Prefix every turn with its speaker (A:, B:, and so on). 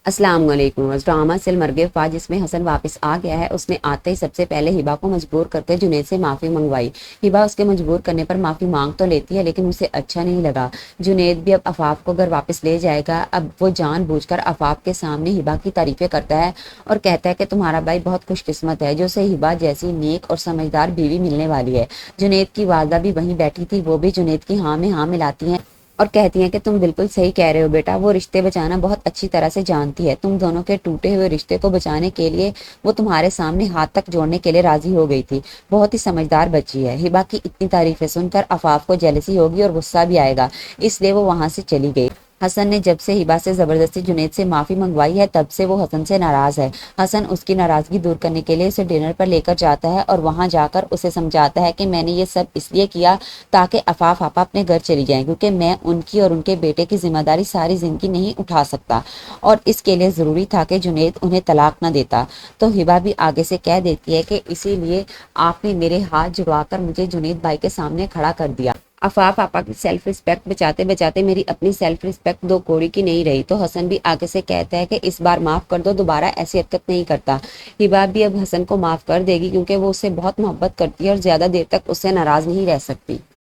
A: अस्सलाम वालेकुम। ड्रामा सिल मर्गे ख्वाह जिसमें हसन वापस आ गया है, उसने आते ही सबसे पहले हिबा को मजबूर करके जुनैद से माफ़ी मंगवाई। हिबा उसके मजबूर करने पर माफ़ी मांग तो लेती है, लेकिन उसे अच्छा नहीं लगा। जुनैद भी अब अफाफ को घर वापस ले जाएगा। अब वो जानबूझकर अफाफ के सामने हिबा की तारीफें करता है और कहता है कि तुम्हारा भाई बहुत खुशकिस्मत है जो उसे हिबा जैसी नेक और समझदार बीवी मिलने वाली है। जुनैद की वालदा भी वहीं बैठी थी, वो भी जुनैद की हाँ में हाँ मिलाती हैं और कहती हैं कि तुम बिल्कुल सही कह रहे हो बेटा, वो रिश्ते बचाना बहुत अच्छी तरह से जानती है। तुम दोनों के टूटे हुए रिश्ते को बचाने के लिए वो तुम्हारे सामने हाथ तक जोड़ने के लिए राजी हो गई थी। बहुत ही समझदार बच्ची है। हिबा की इतनी तारीफें सुनकर अफाफ को जेलसी होगी और गुस्सा भी आएगा, इसलिए वो वहां से चली गई। हसन ने जब से हिबा से जबरदस्ती जुनैद से माफी मंगवाई है, तब से वो हसन से नाराज है। हसन उसकी नाराजगी दूर करने के लिए उसे डिनर पर लेकर जाता है और वहां जाकर उसे समझाता है कि मैंने ये सब इसलिए किया ताकि अफाफ आपा अपने घर चली जाएं, क्योंकि मैं उनकी और उनके बेटे की जिम्मेदारी सारी जिंदगी नहीं उठा सकता और इसके लिए जरूरी था कि जुनैद उन्हें तलाक न देता। तो हिबा भी आगे से कह देती है कि इसीलिए आपने मेरे हाथ जुड़वाकर मुझे जुनैद भाई के सामने खड़ा कर दिया। अफाफ आपा की सेल्फ रिस्पेक्ट बचाते बचाते मेरी अपनी सेल्फ रिस्पेक्ट दो कौड़ी की नहीं रही। तो हसन भी आगे से कहता है कि इस बार माफ कर दो, दोबारा ऐसी हरकत नहीं करता। हिबा भी अब हसन को माफ कर देगी, क्योंकि वो उससे बहुत मोहब्बत करती है और ज्यादा देर तक उससे नाराज नहीं रह सकती।